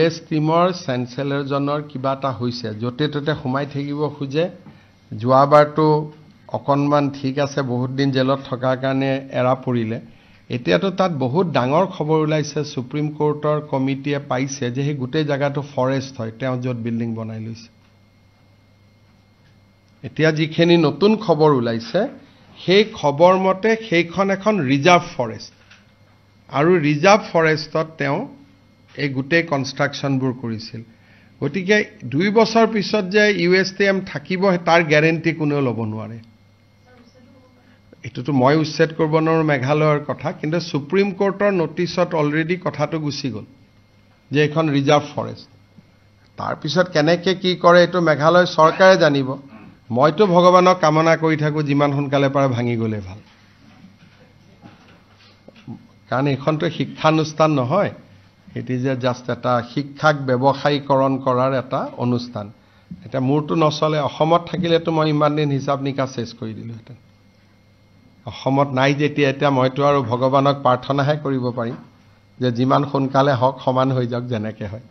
US টিমৰ চেঞ্চেলৰজনৰ কিবা এটা হৈছে যতে ততে সোমাই থাকিব খুজে যোৱাবাৰটো অকনমান ঠিক আছে বহুত দিন জেলত থকাৰ কাৰণে এৰা পৰিলে এতিয়াতো তাত বহুত ডাঙৰ খবৰ ওলাইছে সুপ্ৰিম কোৰ্টৰ কমিটিয়ে পাইছে যে এই গোটেই জায়গাটো ফৰেষ্ট হয় তেওঁ যত বিল্ডিং বনাই লৈছে এতিয়া যিখিনি নতুন খবৰ ওলাইছে সেই খবৰ মতে সেইখন এখন ৰিজাৰ্ভ ফৰেষ্ট আৰু ৰিজাৰ্ভ ফৰেষ্টত তেওঁ এই গোটেই কনষ্ট্ৰাকশনবোৰ কৰিছিল গতিকে 2 বছৰ পিছত যে USTM থাকিব তাৰ গ্যাৰান্টি কোনেও ল'ব নোৱাৰে এটোটো মই উচ্ছেদ কৰিব নোৱাৰো মেঘালয়ৰ কথা কিন্তু সুপ্ৰিম কোৰ্টৰ নোটিছত অলৰেডি কথাটো গুছি গল যে এখন ৰিজাৰ্ভ ফৰেষ্ট তাৰ পিছত কেনেকে কি কৰে এটো মেঘালয় চৰকাৰে জানিব মইতো ভগৱানক কামনা কৰি থাকো যিমান সোনকালে পাৰে ভাঙি গলে ভাল কাৰণ এখনটো শিক্ষানুষ্ঠান নহয় It is just এটা শিক্ষাক ব্যৱসায়ীকৰণ কৰাৰ এটা অনুষ্ঠান এটা মূৰটো নচলে অসমত থাকিলেতো মই ইমান দিন হিচাপ নিকা শেষ কৰি দিলো হেতেন অসমত নাই যেতিয়া এটা মইতো আৰু ভগৱানক প্ৰাৰ্থনাহে কৰিব পাৰিম যে যিমান সোনকালে হক সমান হৈ যাওক যেনেকে হয়